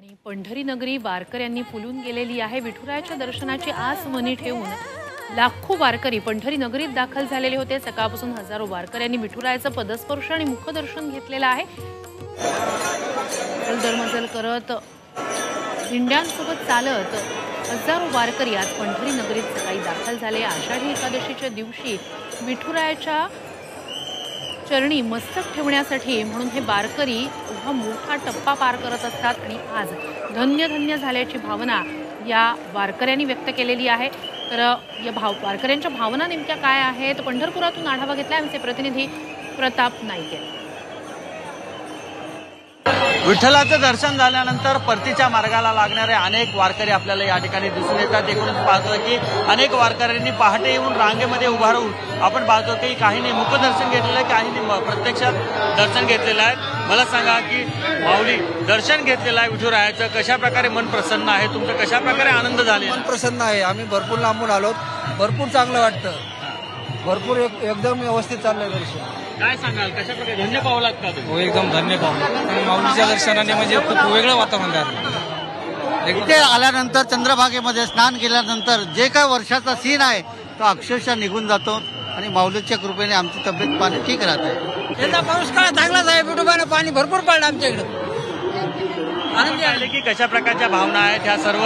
आणि पंढरी नगरी वारकऱ्यांनी फुलून गेलेली आहे। विठुरायाच्या दर्शनाची आस मनी ठेवून लाखो वारकरी पंढरी नगरीत दाखल झालेले होते। सकाळपासून हजारो वारकऱ्यांनी विठुरायाचं पदस्पर्श आणि मुखदर्शन घेतलेलं आहे। दरमजल करत दिंड्यांसोबत चालत हजारो वारकरी आज पंढरी नगरीत सकाळी दाखल झाले। आषाढी एकादशीच्या दिवशी विठुरायाच्या चरणी मस्तक ठेवण्यासाठी म्हणून हे वारकरी हा मोठा टप्पा पार करत असतात आणि आज धन्य धन्य झाल्याची भावना या वारकऱ्यांनी व्यक्त केलेली आहे। तर या वारकऱ्यांच्या भावना नेमक्या काय आहेत पंढरपुरातून आढावा घेतला आमचे प्रतिनिधी प्रताप नाईक। विठ्ठलाचं दर्शन झाल्यानंतर परतीच्या मार्गाला लागणारे अनेक वारकरी आपल्याला या ठिकाणी दिसून येतात। एकूणच पाहतो की अनेक वारकऱ्यांनी पहाटे येऊन रांगेमध्ये उभा राहून आपण पाहतो की काहींनी मुखदर्शन घेतलेलं आहे, काहींनी प्रत्यक्षात दर्शन घेतलेलं आहे। मला सांगा की माऊली दर्शन घेतलेलं आहे विठुरायाचं, कशा प्रकारे मन प्रसन्न आहे तुमचं, कशा प्रकारे आनंद झाले? मन प्रसन्न आहे। आम्ही भरपूर लांबून आलो, भरपूर चांगलं वाटतं, भरपूर एकदम व्यवस्थित चाललंय दर्शन। काय सांगाल, कशा प्रकारे धन्य पावलात का तुम्ही? हो, एकदम धन्य पावलं। माऊलीच्या दर्शनाने म्हणजे खूप वेगळं वातावरण झालं। इथे आल्यानंतर चंद्रभागेमध्ये स्नान केल्यानंतर जे काय वर्षाचा सीन आहे तो अक्षरशः निघून जातो आणि माऊलीच्या कृपेने आमची तब्येत पाणी ठीक राहते। यंदा पाऊस काळ चांगलाच आहे, विठोबानं पाणी भरपूर पडलं आमच्या इकडं। आनंदी आले की कशा प्रकारच्या भावना आहेत ह्या सर्व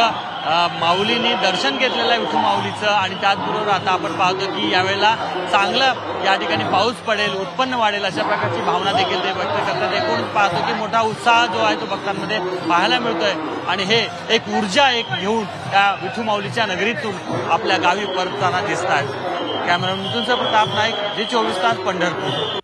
माऊलींनी दर्शन घेतलेलं आहे विठू माऊलीचं। आणि त्याचबरोबर आता आपण पाहतो की यावेळेला चांगलं या ठिकाणी पाऊस पडेल, उत्पन्न वाढेल अशा प्रकारची भावना देखील ते व्यक्त करतात। एकूण पाहतो की मोठा उत्साह जो आहे तो भक्तांमध्ये पाहायला मिळतोय आणि हे एक ऊर्जा घेऊन त्या विठू माऊलीच्या नगरीतून आपल्या गावी परतताना दिसत आहेत। कॅमेरामन मिथुन प्रताप नाईक, जी 24 तास, पंढरपूर।